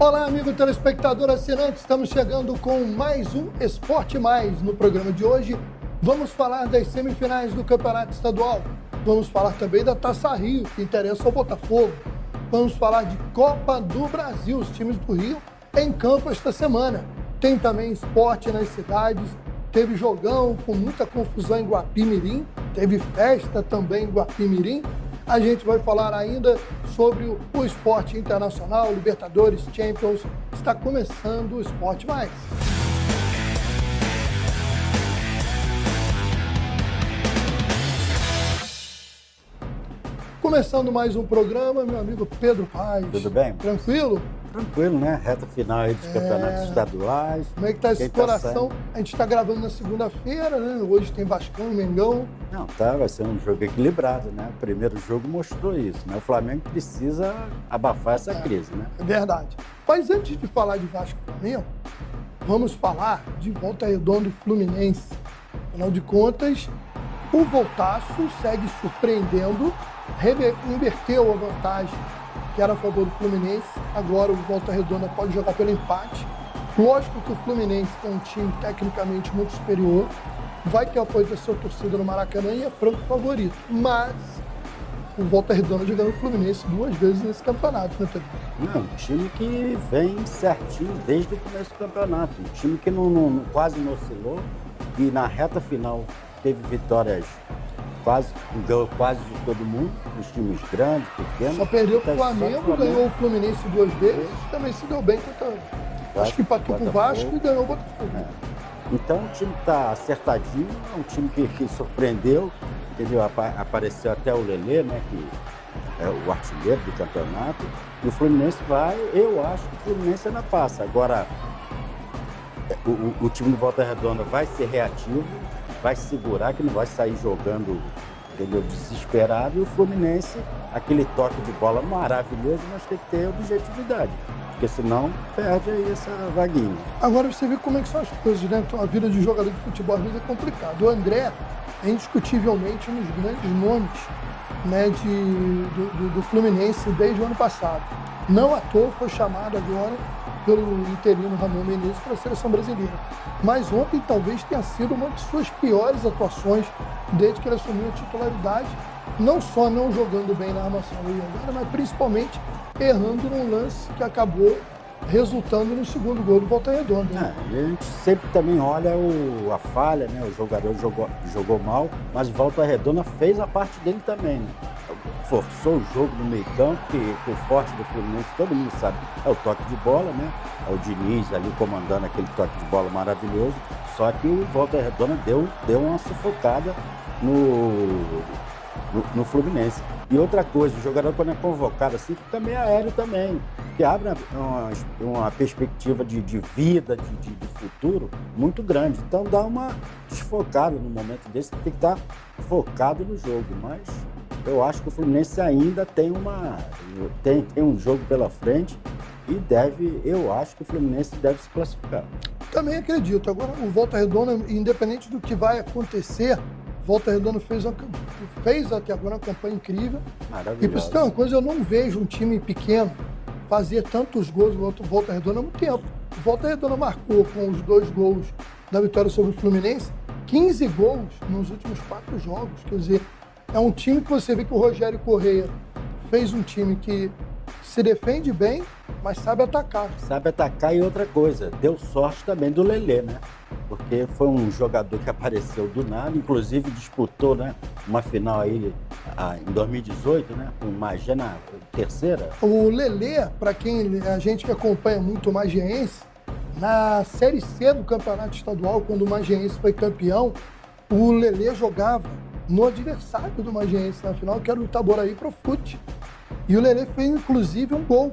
Olá, amigo telespectador assinante, estamos chegando com mais um Esporte Mais. No programa de hoje, vamos falar das semifinais do Campeonato Estadual. Vamos falar também da Taça Rio, que interessa ao Botafogo. Vamos falar de Copa do Brasil, os times do Rio em campo esta semana. Tem também esporte nas cidades, teve jogão com muita confusão em Guapimirim, teve festa também em Guapimirim. A gente vai falar ainda sobre o esporte internacional, Libertadores, Champions. Está começando o Esporte Mais. Começando mais um programa, meu amigo Pedro Paes. Tudo bem? Tranquilo? Tranquilo, né? Reta final aí dos campeonatos estaduais. Como é que tá esse coração? A gente está gravando na segunda-feira, né? Hoje tem Vascão e Mengão. Não, vai ser um jogo equilibrado, né? O primeiro jogo mostrou isso, né? O Flamengo precisa abafar essa crise, né? É verdade. Mas antes de falar de Vasco e Flamengo, vamos falar de Volta Redonda e Fluminense. Afinal de contas, o Voltaço segue surpreendendo, inverteu a vantagem que era a favor do Fluminense. Agora o Volta Redonda pode jogar pelo empate. Lógico que o Fluminense tem um time tecnicamente muito superior, vai ter apoio da sua torcida no Maracanã e é franco favorito. Mas o Volta Redonda já ganhou o Fluminense 2 vezes nesse campeonato, né, Pedro? Não, um time que vem certinho desde o começo do campeonato. Um time que quase não oscilou e na reta final teve vitórias ganhou quase de todo mundo, os times grandes, pequenos. Só perdeu para o Flamengo, ganhou o Fluminense 2 vezes, também se deu bem contra. Acho que empatou com o Vasco e ganhou o Botafogo. É. Então o time está acertadinho, é um time que surpreendeu, entendeu? Apareceu até o Lelê, né, que é o artilheiro do campeonato, e o Fluminense eu acho que o Fluminense ainda passa. Agora, o time do Volta Redonda vai ser reativo, vai segurar, que não vai sair jogando, entendeu, desesperado, e o Fluminense, aquele toque de bola maravilhoso, mas tem que ter objetividade, porque senão perde aí essa vaguinha. Agora você vê como é que são as coisas, né? A vida de jogador de futebol às vezes é complicado. O André é indiscutivelmente um dos grandes nomes, né, do Fluminense desde o ano passado. Não à toa foi chamado agora pelo interino Ramon Menezes para a seleção brasileira. Mas ontem talvez tenha sido uma de suas piores atuações desde que ele assumiu a titularidade, não só não jogando bem na armação do Ian, mas principalmente errando num lance que acabou resultando no segundo gol do Volta Redonda. Né? A gente sempre também olha a falha, né? O jogador jogou mal, mas o Volta Redonda fez a parte dele também, né? Forçou o jogo no meio campo, que o forte do Fluminense, todo mundo sabe, é o toque de bola, né? É o Diniz ali comandando aquele toque de bola maravilhoso, só que o Volta Redonda deu uma sufocada no Fluminense. E outra coisa, o jogador quando é convocado assim, fica meio aéreo também, que abre uma perspectiva de vida, de futuro muito grande. Então dá uma desfocada no momento desse, que tem que estar focado no jogo, mas eu acho que o Fluminense ainda tem um jogo pela frente e eu acho que o Fluminense deve se classificar. Também acredito. Agora, o Volta Redonda, independente do que vai acontecer, Volta Redonda fez até agora uma campanha incrível. Maravilhoso. E, pra você ter uma coisa, eu não vejo um time pequeno fazer tantos gols no Volta Redonda há muito tempo. O Volta Redonda marcou com os 2 gols da vitória sobre o Fluminense 15 gols nos últimos 4 jogos. Quer dizer, é um time que você vê que o Rogério Corrêa fez um time que se defende bem, mas sabe atacar. Sabe atacar e outra coisa, deu sorte também do Lelê, né? Porque foi um jogador que apareceu do nada, inclusive disputou, né, uma final aí em 2018, né, com o Magé na terceira. O Lelê, para a gente que acompanha muito o Magiense, na Série C do Campeonato Estadual, quando o Magiense foi campeão, o Lelê jogava no adversário do Magiense na final, que era o Itaboraí Profute. E o Lelê fez, inclusive, um gol.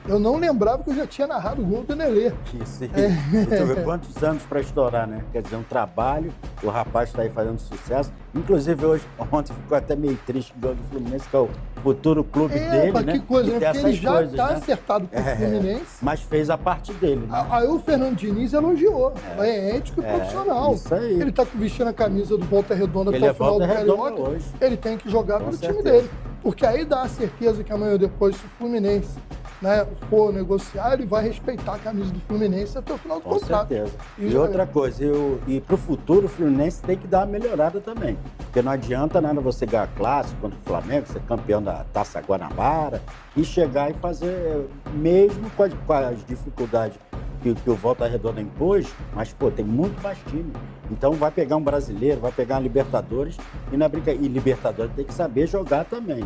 Eu não lembrava que eu já tinha narrado o gol do Lelê. Isso, tu vê quantos anos para estourar, né? Quer dizer, um trabalho, o rapaz está aí fazendo sucesso. Inclusive, ontem ficou até meio triste o gol do Fluminense, que é o futuro clube dele, né? Que coisa, né? Porque ele já está acertado com o Fluminense. Mas fez a parte dele, né? Aí o Fernando Diniz elogiou. É ético e profissional. Isso aí. Ele está vestindo a camisa do Volta Redonda até o final do Carioca. Ele tem que jogar pelo time dele. Porque aí dá a certeza que amanhã ou depois, se o Fluminense né, for negociar, ele vai respeitar a camisa do Fluminense até o final do contrato. Com certeza. E outra coisa, e para o futuro, o Fluminense tem que dar uma melhorada também. Porque não adianta nada você ganhar clássico contra o Flamengo, ser campeão da Taça Guanabara, e chegar e fazer, mesmo com as dificuldades que o Volta Redonda impôs, mas, pô, tem muito mais time. Então vai pegar um brasileiro, vai pegar uma Libertadores, e Libertadores tem que saber jogar também.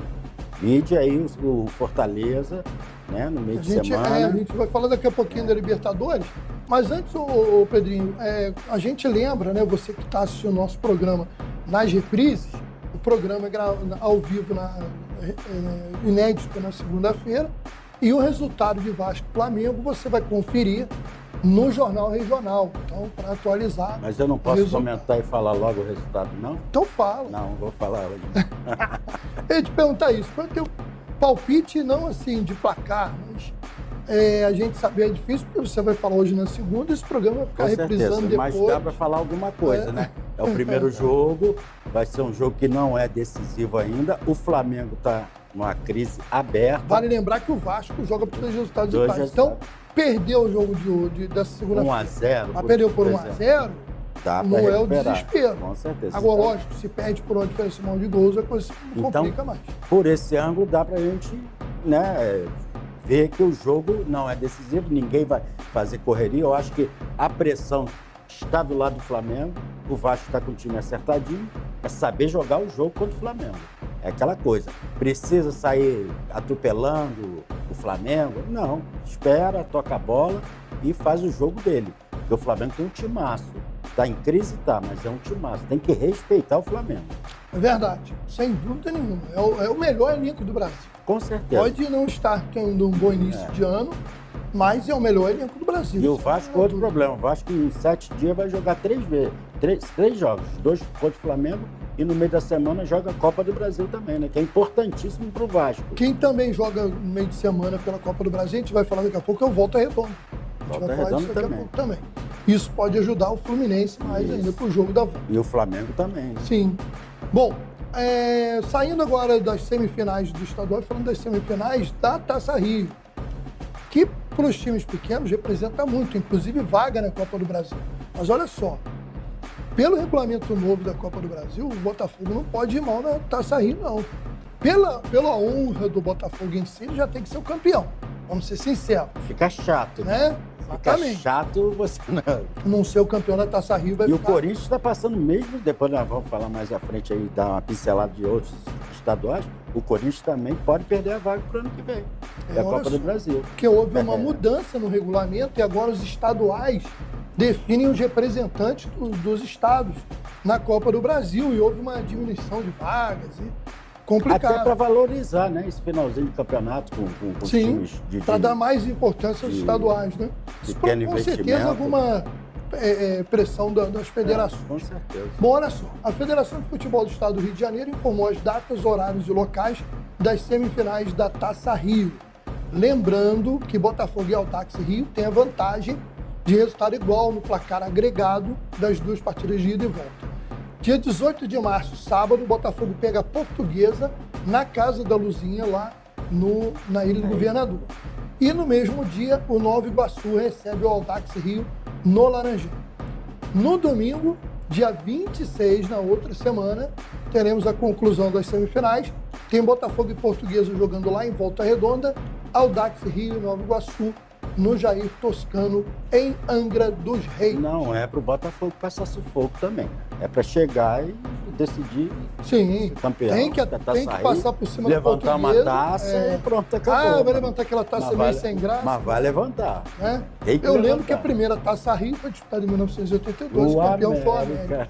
Vide aí o Fortaleza, né, no meio de semana. A gente vai falar daqui a pouquinho da Libertadores, mas antes, Pedrinho, a gente lembra, né, você que está assistindo o nosso programa nas reprises, o programa é ao vivo, inédito na segunda-feira, e o resultado de Vasco e Flamengo você vai conferir no Jornal Regional, então, para atualizar. Mas eu não posso comentar e falar logo o resultado, não? Então fala. Não vou falar hoje. Eu ia te perguntar isso, qual é o teu palpite, não assim de placar, mas a gente saber é difícil, porque você vai falar hoje na segunda, esse programa vai ficar reprisando depois. Mas dá para falar alguma coisa, né? É o primeiro jogo, vai ser um jogo que não é decisivo ainda, o Flamengo está numa crise aberta. Vale lembrar que o Vasco joga por 2 resultados de empate. Então, perdeu o jogo dessa segunda-feira. 1-0. Mas perdeu por 1-0, não é o desespero. Com certeza. Agora, lógico, se perde por uma diferença de gols, a coisa complica mais. Por esse ângulo, dá pra gente, né, ver que o jogo não é decisivo, ninguém vai fazer correria. Eu acho que a pressão está do lado do Flamengo, o Vasco está com o time acertadinho, é saber jogar o jogo contra o Flamengo. É aquela coisa, precisa sair atropelando o Flamengo? Não, espera, toca a bola e faz o jogo dele. Porque o Flamengo tem um timaço. Está em crise, mas é um timaço. Tem que respeitar o Flamengo. É verdade, sem dúvida nenhuma. É o melhor elenco do Brasil. Com certeza. Pode não estar tendo um bom início de ano, mas é o melhor elenco do Brasil. E o Vasco, outro problema. O Vasco em 7 dias vai jogar 3 vezes. 3 jogos. 2 contra o Flamengo. E no meio da semana joga a Copa do Brasil também, né? Que é importantíssimo para o Vasco. Quem também joga no meio de semana pela Copa do Brasil, a gente vai falar daqui a pouco, é o Volta Redonda. A gente vai falar disso daqui a pouco também. Isso pode ajudar o Fluminense mais ainda para o jogo da volta. E o Flamengo também, né? Sim. Bom, saindo agora das semifinais do estadual, falando das semifinais da Taça Rio, que para os times pequenos representa muito, inclusive vaga na Copa do Brasil. Mas olha só, pelo regulamento novo da Copa do Brasil, o Botafogo não pode ir mal na Taça Rio, não. Pela honra do Botafogo em si, ele já tem que ser o campeão. Vamos ser sinceros. Fica chato, né? Exatamente. Fica chato você não ser o campeão da Taça Rio. E o Corinthians está passando mesmo, depois nós vamos falar mais à frente aí, dar uma pincelada de outros estaduais, o Corinthians também pode perder a vaga para o ano que vem, da Copa do Brasil. Porque houve uma mudança no regulamento e agora os estaduais definem os representantes dos estados na Copa do Brasil e houve uma diminuição de vagas e complicado. Até para valorizar, né, esse finalzinho de campeonato com os times de... para dar mais importância aos estaduais, né? Isso com certeza alguma pressão das federações. Com certeza. Bom, olha só, a Federação de Futebol do Estado do Rio de Janeiro informou as datas, horários e locais das semifinais da Taça Rio. Lembrando que Botafogo e Audax Rio têm a vantagem de resultado igual no placar agregado das 2 partidas de ida e volta. Dia 18 de março, sábado, o Botafogo pega a Portuguesa na Casa da Luzinha, lá na Ilha do Governador. E no mesmo dia, o Nova Iguaçu recebe o Audax Rio no Laranjal. No domingo, dia 26, na outra semana, teremos a conclusão das semifinais. Tem Botafogo e Portuguesa jogando lá em Volta Redonda, Audax Rio e Nova Iguaçu no Jair Toscano, em Angra dos Reis. Não é para o Botafogo passar sufoco também. É para chegar e decidir. Sim, campeão. Tem que passar por cima da Portuguesa. Levantar uma taça e pronto, acabou. Vai levantar aquela taça meio sem graça. Mas vai levantar. Né? Eu lembro que a primeira Taça Rio foi disputada em 1982, o campeão foi o América.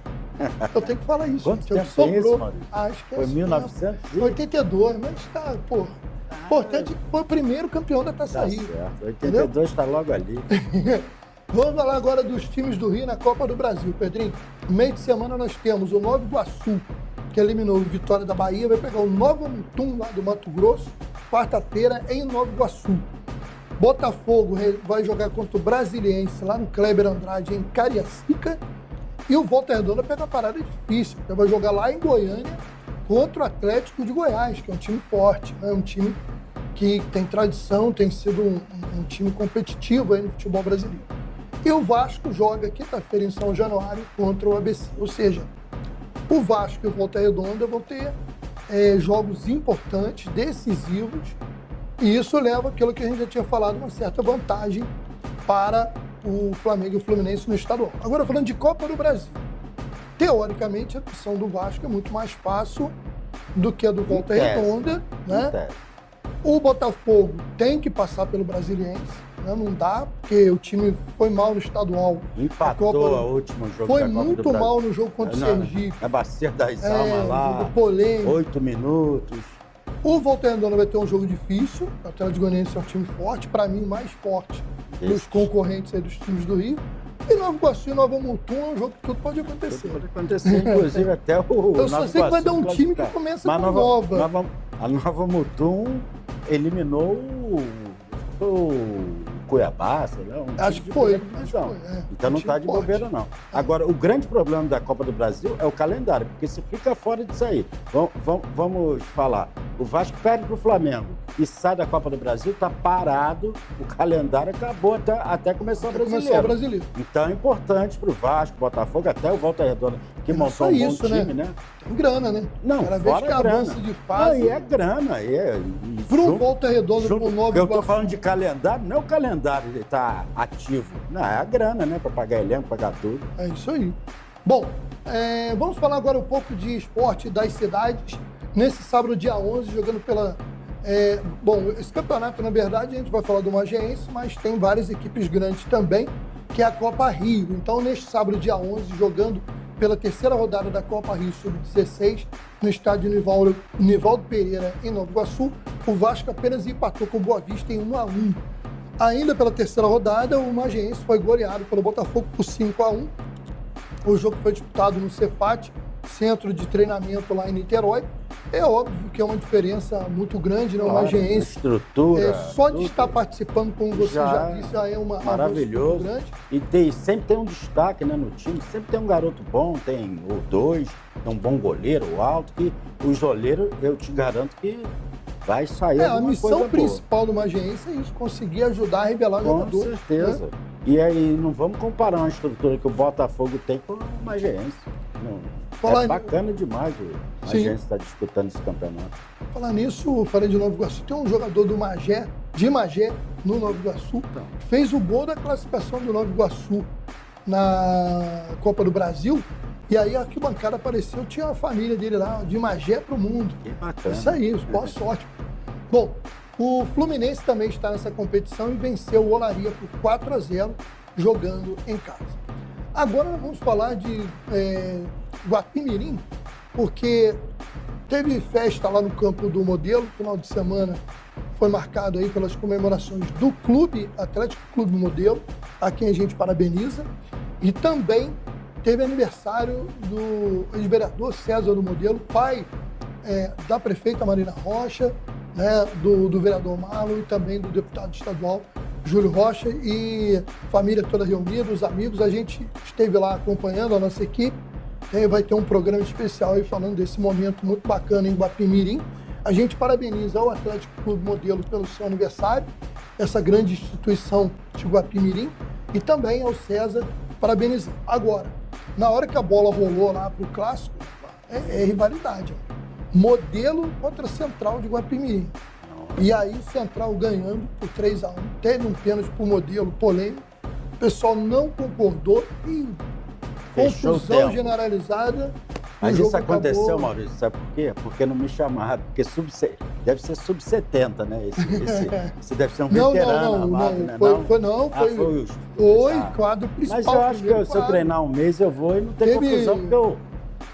Eu tenho que falar isso. Quanto tempo sobrou? É isso, Maurício? Acho que foi 1982, mas tá, pô. Importante que foi o primeiro campeão da Taça Rio. Certo. 82 está logo ali. Vamos falar agora dos times do Rio na Copa do Brasil, Pedrinho. No meio de semana nós temos o Nova Iguaçu, que eliminou o Vitória da Bahia, vai pegar o Nova Mutum lá do Mato Grosso, quarta-feira em Nova Iguaçu. Botafogo vai jogar contra o Brasiliense lá no Kleber Andrade em Cariacica. E o Volta Redonda pega uma parada difícil, porque vai jogar lá em Goiânia contra o Atlético de Goiás, que é um time forte, né? Um time que tem tradição, tem sido um time competitivo aí no futebol brasileiro. E o Vasco joga quinta-feira em São Januário contra o ABC. Ou seja, o Vasco e o Volta Redonda vão ter jogos importantes, decisivos, e isso leva aquilo que a gente já tinha falado, uma certa vantagem para o Flamengo e o Fluminense no estadual. Agora, falando de Copa do Brasil, teoricamente a missão do Vasco é muito mais fácil do que a do Volta Redonda, né? O Botafogo tem que passar pelo Brasiliense, né? Não dá, porque o time foi mal no estadual. Empatou o último jogo. Foi muito mal no jogo contra o Sergipe. A Bacia das Almas lá, jogo polêmico. 8 minutos. O Volta Redonda vai ter um jogo difícil. O Atlético Goianiense é um time forte, para mim mais forte dos concorrentes aí dos times do Rio. E Nova Iguaçu e Nova Mutum é um jogo que tudo pode acontecer. Tudo pode acontecer, inclusive até o Eu só sei que vai dar um time que começa com Nova. A Nova Mutum eliminou o Cuiabá, sei lá. Acho que foi. Então não está de bobeira, não. Agora, o grande problema da Copa do Brasil é o calendário, porque se fica fora disso aí, vamos falar, o Vasco perde para o Flamengo e sai da Copa do Brasil, está parado, o calendário acabou até começar o brasileiro. Então é importante para o Vasco, Botafogo, até o Volta Redonda, que montou um bom time, né? Tem grana, né? Não, cada fora vez que avança de fase. Não, e é grana. Para o Volta Redonda, para o Nova Eu estou falando de calendário, não é o calendário que está ativo. Não, é a grana, né? Para pagar elenco, pagar tudo. É isso aí. Bom, vamos falar agora um pouco de esporte das cidades. Nesse sábado, dia 11, jogando pela... bom, esse campeonato, na verdade, a gente vai falar do Magiense, mas tem várias equipes grandes também, que é a Copa Rio. Então, neste sábado, dia 11, jogando pela terceira rodada da Copa Rio Sub-16, no estádio Nivaldo Pereira, em Nova Iguaçu, o Vasco apenas empatou com o Boa Vista em 1-1. Ainda pela terceira rodada, o Magiense foi goleado pelo Botafogo por 5-1. O jogo foi disputado no Cefat, centro de treinamento lá em Niterói. É óbvio que é uma diferença muito grande, né? O Magiense, estrutura. Só de estar participando, como você já disse, já é uma maravilhoso. Grande. E sempre tem um destaque, né, no time, sempre tem um garoto bom, tem o 2, tem um bom goleiro, o alto, que os goleiros, eu te garanto que vai sair alguma coisa boa. A missão principal do Magiense é isso, conseguir ajudar a revelar jogadores. Com certeza. Né? E aí não vamos comparar uma estrutura que o Botafogo tem com o Magiense. É bacana demais o Magiense estar disputando esse campeonato. Falar nisso, falei de Nova Iguaçu, tem um jogador de Magé, no Nova Iguaçu, fez o gol da classificação do Nova Iguaçu na Copa do Brasil, e aí a arquibancada apareceu, tinha a família dele lá, de Magé pro mundo. Que bacana. Isso aí, boa sorte. Bom, o Fluminense também está nessa competição e venceu o Olaria por 4-0, jogando em casa. Agora nós vamos falar de Guapimirim, porque teve festa lá no campo do Modelo, final de semana foi marcado aí pelas comemorações do Clube Atlético Clube Modelo, a quem a gente parabeniza, e também teve aniversário do ex-vereador César do Modelo, pai da prefeita Marina Rocha, né, do vereador Marlon e também do deputado estadual Júlio Rocha, e família toda reunida, os amigos, a gente esteve lá acompanhando a nossa equipe. Vai ter um programa especial aí falando desse momento muito bacana em Guapimirim. A gente parabeniza o Atlético Clube Modelo pelo seu aniversário, essa grande instituição de Guapimirim, e também ao César parabenizar. Agora, na hora que a bola rolou lá para o clássico, é rivalidade. Modelo contra Central de Guapimirim. E aí o Central ganhando por 3-1. Teve um pênalti pro Modelo polêmico. O pessoal não concordou e confusão generalizada. Mas isso aconteceu, acabou... Maurício, sabe por quê? Porque não me chamaram. Porque deve ser sub-70, né? Esse deve ser um veterano. Foi quadro principal. Mas eu acho que se eu treinar um mês eu vou e não tem confusão, porque eu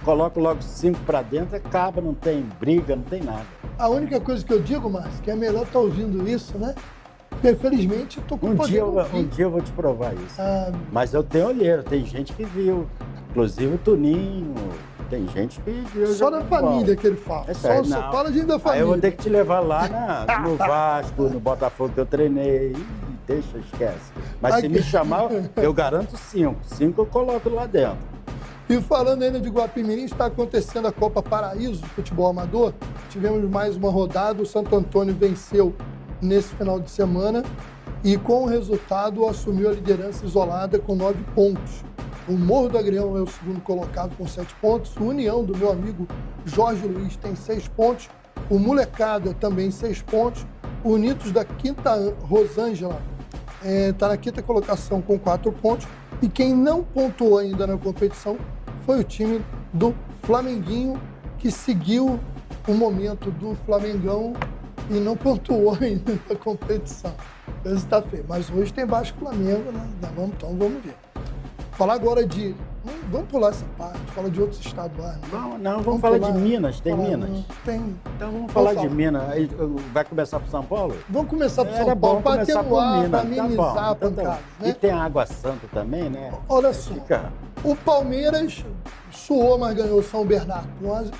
coloco logo 5 pra dentro, acaba, não tem briga, não tem nada. A única coisa que eu digo, Márcio, que é melhor estar ouvindo isso, né? Porque, infelizmente, eu tô com um dia eu vou te provar isso. Mas eu tenho olheiro, tem gente que viu. Inclusive o Tuninho, tem gente que viu. Só da família que ele fala. Só fala de da família. Aí eu vou ter que te levar lá no Vasco, no Botafogo que eu treinei. Deixa, esquece. Mas se me chamar, eu garanto 5. 5 eu coloco lá dentro. E falando ainda de Guapimirim, está acontecendo a Copa Paraíso de futebol amador. Tivemos mais uma rodada, o Santo Antônio venceu nesse final de semana e, com o resultado, assumiu a liderança isolada com 9 pontos. O Morro do Agrião é o segundo colocado com 7 pontos. O União, do meu amigo Jorge Luiz, tem 6 pontos. O Molecada também 6 pontos. O Unidos da Quinta Rosângela está na quinta colocação com 4 pontos. E quem não pontuou ainda na competição foi o time do Flamenguinho, que seguiu o momento do Flamengão e não pontuou ainda na competição. Isso está feio. Mas hoje tem Vasco Flamengo, né? Então vamos ver. Falar agora de... Vamos pular essa parte, falar de outros estaduais. Vamos falar de Minas. Tem Minas? Tem. Então vamos falar de Minas. Aí, vai começar por São Paulo? Vamos começar por São Paulo, para atenuar, para amenizar a pancada. Né? E tem a Água Santa também, né? Olha só, o Palmeiras suou, mas ganhou o São Bernardo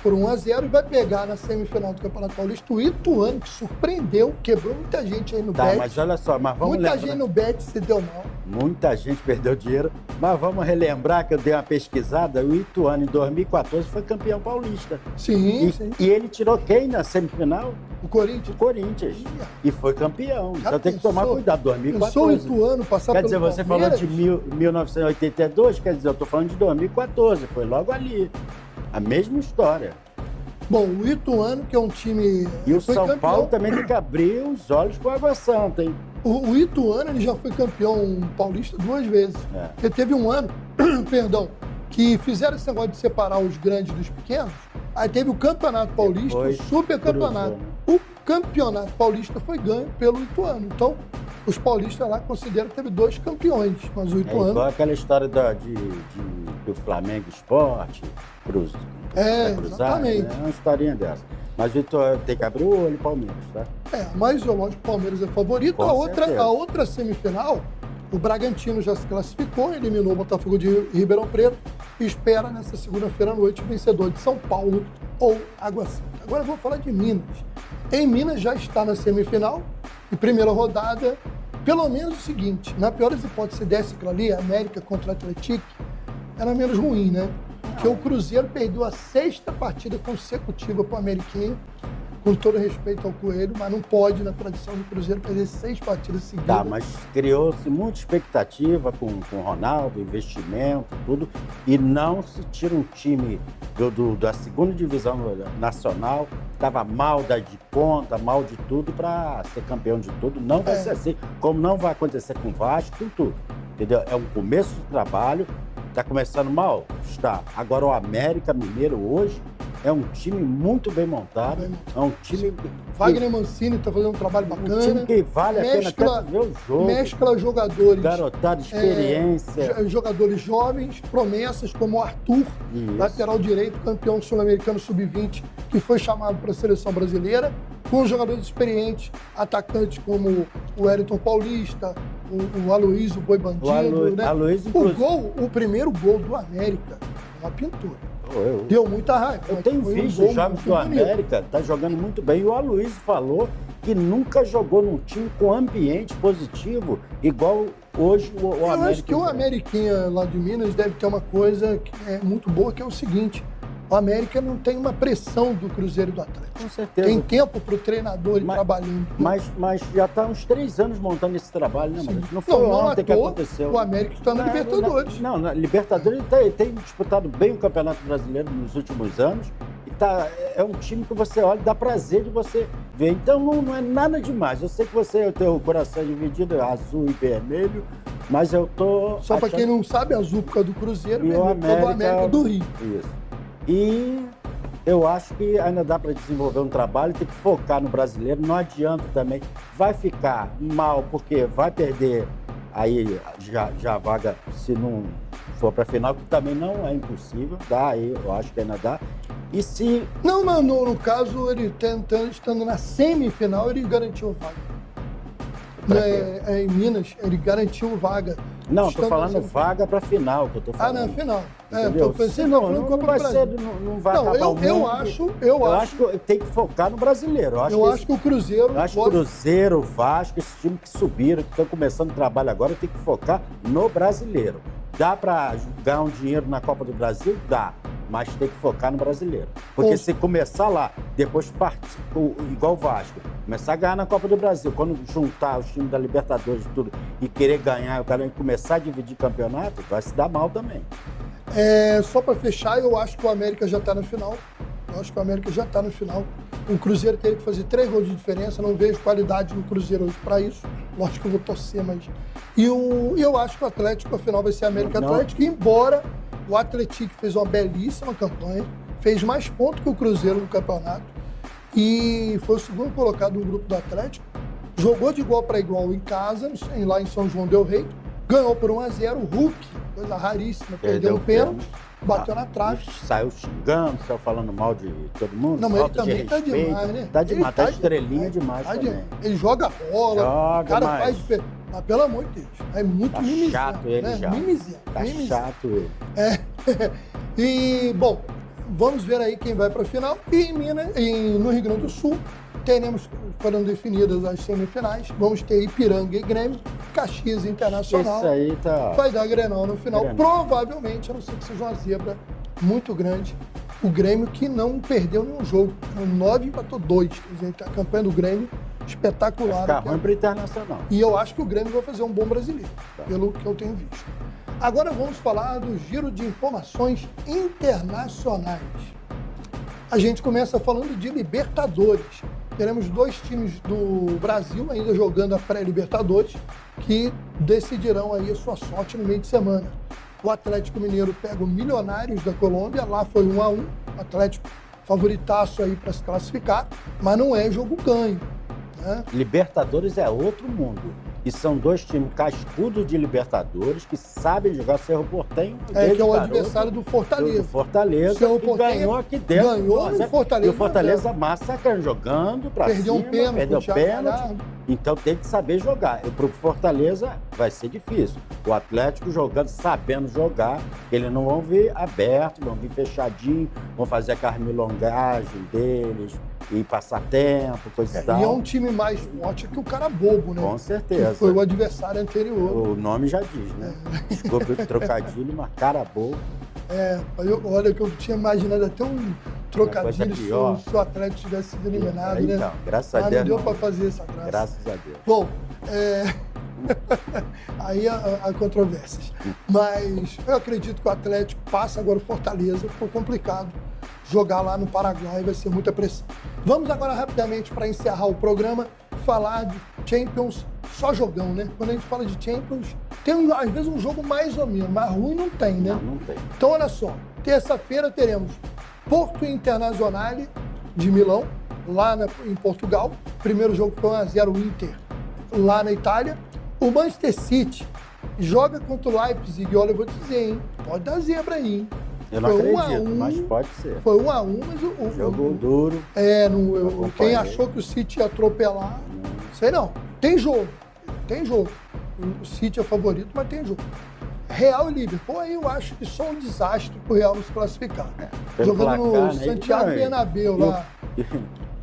por 1-0 e vai pegar na semifinal do Campeonato Paulista o Ituano, que surpreendeu, quebrou muita gente aí no bet. Mas olha só, vamos muita gente no bet se deu mal. Muita gente perdeu dinheiro, mas vamos relembrar que eu dei uma pesquisada, o Ituano em 2014 foi campeão paulista. Sim. E ele tirou quem na semifinal? O Corinthians? O Corinthians. E foi campeão. Já então tem que tomar cuidado, 2014. Eu sou o Ituano, passar Quer pelo dizer, você Palmeiras? falou de 1982, quer dizer, eu estou falando de 2014, foi logo ali. A mesma história. Bom, o Ituano, que é um time... E o São campeão. Paulo também tem que abrir os olhos com a Água Santa, hein? O Ituano, ele já foi campeão paulista 2 vezes. Porque teve um ano, que fizeram esse negócio de separar os grandes dos pequenos. Aí teve o Campeonato Paulista, o Supercampeonato. O Campeonato Paulista foi ganho pelo Ituano. Então, os paulistas lá consideram que teve 2 campeões, mas o Ituano... É igual aquela história do Flamengo Esporte, Cruzado, exatamente. Né? É uma historinha dessa. Mas o Ituano tem que abrir o olho, Palmeiras, tá? Mas eu lógico que o Palmeiras é favorito. A outra semifinal, o Bragantino já se classificou, eliminou o Botafogo de Ribeirão Preto e espera nessa segunda-feira à noite o vencedor de São Paulo ou Água Santa. Agora eu vou falar de Minas. Em Minas já está na semifinal e primeira rodada, pelo menos o seguinte, na pior das hipóteses, se desse aquilo ali, América contra Atlético, era menos ruim, né? Porque o Cruzeiro perdeu a 6ª partida consecutiva para o Ameriquinho, com todo respeito ao Coelho, mas não pode, na tradição do Cruzeiro, perder 6 partidas seguidas. Tá, mas criou-se muita expectativa com o Ronaldo, investimento, tudo, e não se tira um time da segunda divisão nacional, estava mal de conta, mal de tudo, para ser campeão de tudo. Não vai ser assim, como não vai acontecer com o Vasco, com tudo. Entendeu? É um começo de trabalho, está começando mal? Está. Agora o América Mineiro hoje é um time muito bem montado. É um time... Wagner Mancini está fazendo um trabalho bacana. Um time que vale a pena até ver o jogo. Mescla jogadores... Garotada, experiência. Jogadores jovens, promessas como o Arthur, lateral direito, campeão sul-americano sub-20, que foi chamado para a seleção brasileira, com jogadores experientes, atacantes como o Wellington Paulista, o Aloysio Boi Bandido, né? O primeiro gol do América, uma pintura. Deu muita raiva. Eu tenho visto os jogos do América, tá jogando muito bem. E o Aloysio falou que nunca jogou num time com ambiente positivo, igual hoje o América. Eu acho que o Ameriquinha lá de Minas deve ter uma coisa que é muito boa, que é o seguinte: o América não tem uma pressão do Cruzeiro e do Atlético. Com certeza. Tem tempo para o treinador ir trabalhando. Mas já está há uns 3 anos montando esse trabalho, né, Maurício? Não foi ontem que aconteceu. O América está na Libertadores. Na Libertadores ele tem disputado bem o Campeonato Brasileiro nos últimos anos. É um time que você olha e dá prazer de você ver. Então não é nada demais. Eu sei que você tem o coração dividido, azul e vermelho, mas eu tô... Só para quem não sabe, azul por causa do Cruzeiro e vermelho do América do Rio. Isso. E eu acho que ainda dá para desenvolver um trabalho, tem que focar no brasileiro, não adianta também. Vai ficar mal, porque vai perder aí já a vaga, se não for para a final, que também não é impossível, dá aí, eu acho que ainda dá. E se... Não, no caso, ele estando na semifinal, ele garantiu vaga. Em Minas, ele garantiu vaga. Não, estou falando vaga para final, que eu estou falando. Na final. Não vai ser, não vai acabar o mundo. Eu acho que tem que focar no brasileiro. Eu acho que o Cruzeiro... Eu acho que o Cruzeiro, o Vasco, esse time que subiram, que estão começando o trabalho agora, tem que focar no brasileiro. Dá para ganhar um dinheiro na Copa do Brasil? Dá. mas tem que focar no brasileiro. Porque se começar lá, depois partir, igual o Vasco, começar a ganhar na Copa do Brasil, quando juntar os times da Libertadores e tudo, e querer ganhar, o cara começar a dividir campeonato, vai se dar mal também. Só para fechar, eu acho que o América já está na final. O Cruzeiro teria que fazer 3 gols de diferença. Não vejo qualidade no Cruzeiro hoje para isso. Lógico que eu vou torcer, mas... E eu acho que o Atlético, a final vai ser América Atlético, embora o Atlético fez uma belíssima campanha, fez mais pontos que o Cruzeiro no campeonato e foi o segundo colocado no grupo do Atlético. Jogou de igual para igual em casa, lá em São João del Rei. Ganhou por 1-0, o Hulk, coisa raríssima, perdeu um pênalti, bateu na trave. Saiu xingando, saiu falando mal de todo mundo. Não, mas ele também tá demais, né? Tá demais, tá estrelinha demais também. Ele joga bola, o cara faz diferença. Mas pelo amor de Deus, é muito mimizento. Chato ele, né? Já. Mimizento. Chato ele. E, bom, vamos ver aí quem vai para a final. E no Rio Grande do Sul, foram definidas as semifinais. Vamos ter Ipiranga e Grêmio, Caxias Internacional. Isso aí tá... Vai dar Grenal no final. Provavelmente, a não ser que seja uma zebra muito grande, o Grêmio que não perdeu nenhum jogo. 9 empatou 2. Quer dizer, a campanha do Grêmio espetacular. Vai ficar ruim para o Internacional. E eu acho que o Grêmio vai fazer um bom brasileiro, pelo que eu tenho visto. Agora vamos falar do giro de informações internacionais. A gente começa falando de Libertadores. Teremos 2 times do Brasil ainda jogando a pré-Libertadores que decidirão aí a sua sorte no meio de semana. O Atlético Mineiro pega o Milionários da Colômbia, lá foi 1-1, o Atlético favoritaço aí para se classificar, mas não é jogo ganho, né? Libertadores é outro mundo. E são 2 times cascudos de Libertadores que sabem jogar. Cerro Porteño, que é o adversário do Fortaleza. Do Fortaleza, Cerro que Porteño ganhou aqui dentro. Ganhou no Fortaleza. E o Fortaleza massacrando, jogando pra perdeu cima, perdeu um pênalti. Então tem que saber jogar. E pro Fortaleza vai ser difícil. O Atlético jogando, sabendo jogar, eles não vão vir aberto, vão vir fechadinho, vão fazer a carmilongagem deles, e passar tempo, coisa e tal. E é um time mais forte que o cara bobo, né? Com certeza. Que foi o adversário anterior. O nome já diz, né? Desculpa o trocadilho, mas cara bobo. Olha que eu tinha imaginado até um trocadilho se o Atlético tivesse sido eliminado, né? Então, graças a Deus. Não deu para fazer essa graça. Graças a Deus. Bom, aí há controvérsias. Mas eu acredito que o Atlético passa agora o Fortaleza, ficou complicado. Jogar lá no Paraguai vai ser muita pressão. Vamos agora rapidamente, para encerrar o programa, falar de Champions, só jogão, né? Quando a gente fala de Champions, tem às vezes um jogo mais ou menos, mas ruim não tem, né? Não tem. Então olha só, terça-feira teremos Porto Internazionale de Milão, lá em Portugal. Primeiro jogo foi 1-0 Inter, lá na Itália. O Manchester City joga contra o Leipzig, e olha, eu vou dizer, hein? Pode dar zebra aí, hein? Eu não acredito, mas pode ser. Foi 1-1, mas Jogou duro. Quem achou que o City ia atropelar, sei não. Tem jogo. O City é favorito, mas tem jogo. Real e Liverpool, aí eu acho que só um desastre pro Real nos classificar. Jogando placar, no Santiago Bernabéu lá.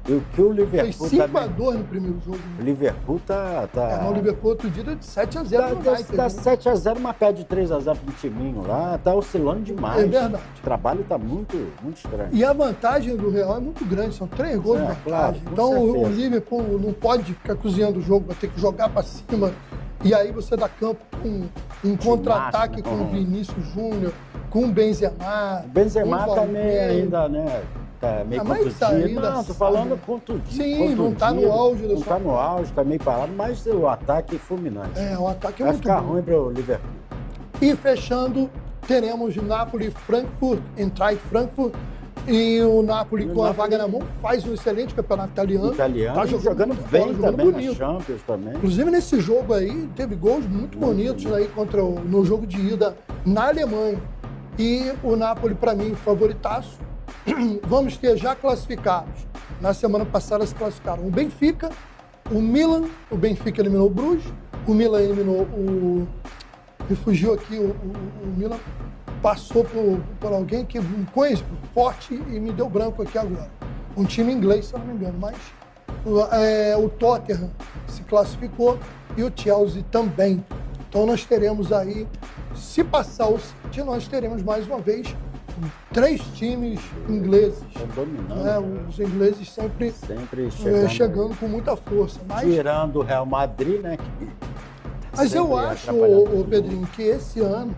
E o que o Liverpool foi 5-2 no primeiro jogo. O Liverpool tá... o Liverpool outro dia deu de 7-0 no United. Dá 7-0, mas perde 3-0 pro timinho lá. Tá oscilando demais. É verdade. O trabalho tá muito estranho. E a vantagem do Real é muito grande, são 3 gols de vantagem. Claro, então o Liverpool não pode ficar cozinhando o jogo, vai ter que jogar para cima. E aí você dá campo com um contra-ataque com o Vinícius Júnior, com o Benzema. O Benzema também ainda, né? Tá meio contundido. Não, tô falando contundido. Sim, não tá no auge. Não tá no auge, tá meio parado, mas o ataque é fulminante. O ataque é muito bom. Vai ficar ruim pro Liverpool. E fechando, teremos Napoli-Frankfurt, Eintracht Frankfurt. E o Napoli, com a vaga na mão, faz um excelente campeonato italiano. Tá jogando bem também na Champions também. Inclusive, nesse jogo aí, teve gols muito bonitos aí no jogo de ida na Alemanha. E o Napoli, para mim, favoritaço. Vamos ter já classificados. Na semana passada se classificaram o Benfica, o Milan. O Benfica eliminou o Bruges. O Milan eliminou o... Me fugiu aqui o Milan. Passou por alguém que conhece, forte, e me deu branco aqui agora. Um time inglês, se eu não me engano, mas o Tottenham se classificou e o Chelsea também. Então nós teremos aí, se passar o City, nós teremos mais uma vez 3 times ingleses. Estão dominando. Né? Os ingleses sempre chegando com muita força. Tirando o Real Madrid, né? Mas eu acho, ô Pedrinho, que esse ano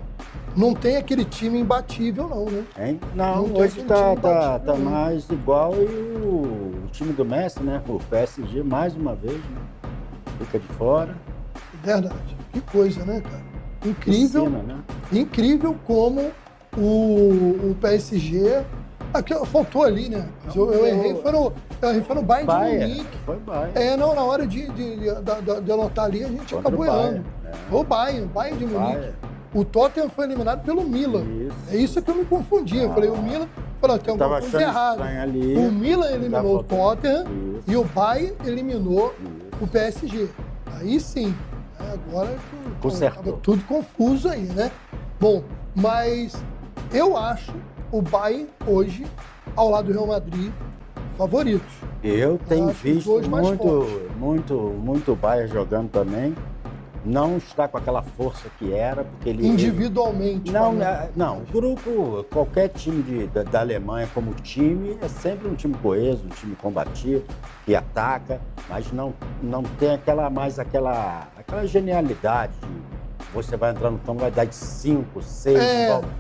não tem aquele time imbatível, não, né? Hein? Não hoje tá mais igual e o time do Messi, né? O PSG, mais uma vez, né? Fica de fora. Verdade. Que coisa, né, cara? Incrível. Ensina, né? Incrível como o PSG. Faltou ali, né? Eu errei, foi no Bayern de Munique. Foi Bayern. Na hora de anotar ali, a gente acabou errando. Foi o Bayern de Munique. O Tottenham foi eliminado pelo Milan. Isso. É isso que eu me confundi. Eu falei, o Milan... tem alguma coisa errada. O Milan eliminou o Tottenham e o Bayern eliminou o PSG. Aí sim. Agora estava tudo confuso aí, né? Bom, mas eu acho o Bayern hoje, ao lado do Real Madrid, favoritos. Eu tenho visto muito o Bayern jogando também. Não está com aquela força que era, porque ele... Individualmente. Não. O grupo, qualquer time da Alemanha como time, é sempre um time coeso, um time combativo, que ataca, mas não tem aquela genialidade de você vai entrar no campo, vai dar de 5, 6,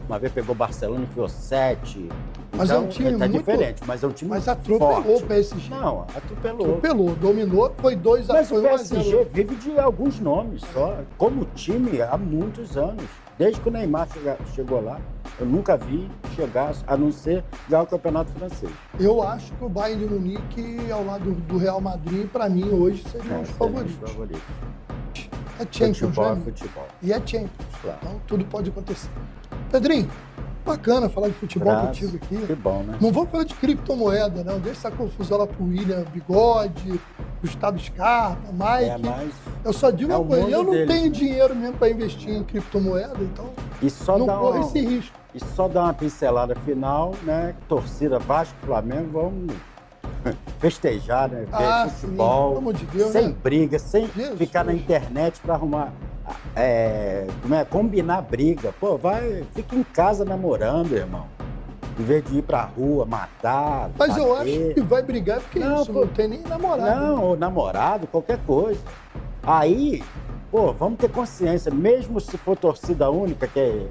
uma vez pegou o Barcelona e enfiou 7. Mas então, é um time muito diferente, mas é um time Mas atropelou forte. o PSG. Não, atropelou, dominou, foi 2 a 0. Mas o PSG vive de alguns nomes só. Como time, há muitos anos. Desde que o Neymar chegou lá, eu nunca vi chegar, a não ser ganhar o campeonato francês. Eu acho que o Bayern de Munique, ao lado do Real Madrid, para mim, hoje, seriam os favoritos. É Champions, futebol. E é Champions, claro. Então tudo pode acontecer. Pedrinho, bacana falar de futebol contigo aqui. Que bom, né? Não vamos falar de criptomoeda, não. Deixa essa confusão lá pro William Bigode, Gustavo Scarpa, Mike. Eu só digo uma coisa, eu não tenho dinheiro mesmo para investir em criptomoeda, então não corro esse risco. E só dar uma pincelada final, né? Torcida Vasco e Flamengo, vamos festejar, né? Ver futebol, pelo amor de Deus, sem né? briga, sem ficar na internet para arrumar, combinar briga. Pô, fica em casa namorando, irmão. Em vez de ir pra rua, matar, Mas eu acho que vai brigar porque não tem nem namorado. Não, ou namorado, qualquer coisa. Aí, vamos ter consciência, mesmo se for torcida única, que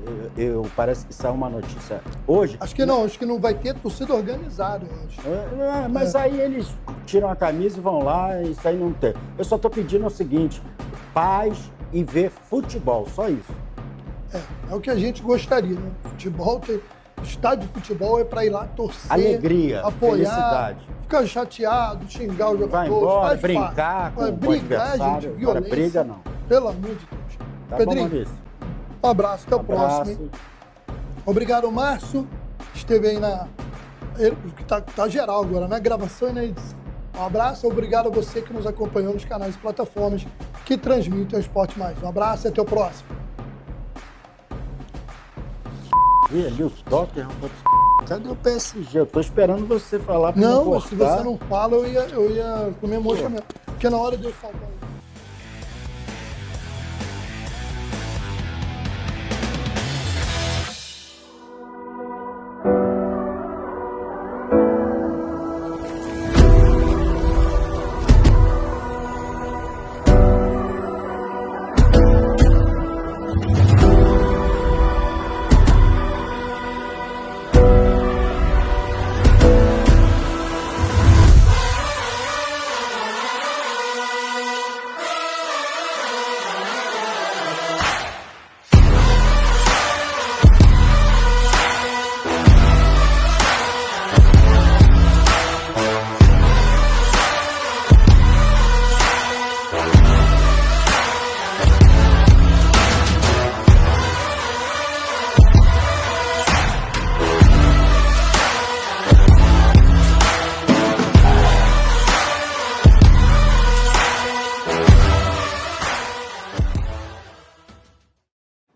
parece que saiu uma notícia hoje. Acho que não vai ter torcida organizada, eu acho. Mas aí eles tiram a camisa e vão lá, e isso aí não tem. Eu só tô pedindo o seguinte, paz e ver futebol, só isso. É o que a gente gostaria, né? Futebol, estádio de futebol é para ir lá torcer, alegria, apoiar, felicidade. Ficar chateado, xingar o jogador, vai embora, brincar com o adversário. Gente, violência. Agora, briga não. Pelo amor de Deus. Tá Pedrinho, bom, Maurício. Um abraço, até o próximo. Hein? Obrigado, Márcio. Esteve aí que tá geral agora, na gravação e na edição. Um abraço, obrigado a você que nos acompanhou nos canais e plataformas que transmitem o Esporte Mais. Um abraço e até o próximo. E ali o Tottenham. Cadê o PSG? Eu tô esperando você falar pra não, mas se você não fala, eu ia comer mocha mesmo. Porque na hora de eu saltar.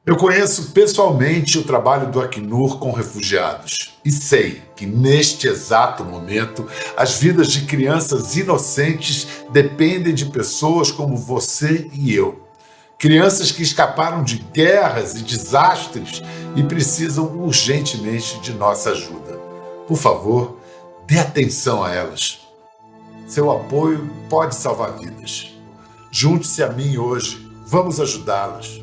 Eu conheço pessoalmente o trabalho do Acnur com refugiados e sei que neste exato momento as vidas de crianças inocentes dependem de pessoas como você e eu, Crianças que escaparam de guerras e desastres e precisam urgentemente de nossa ajuda. Por favor, dê atenção a elas. Seu apoio pode salvar vidas. Junte-se a mim hoje. Vamos ajudá-las.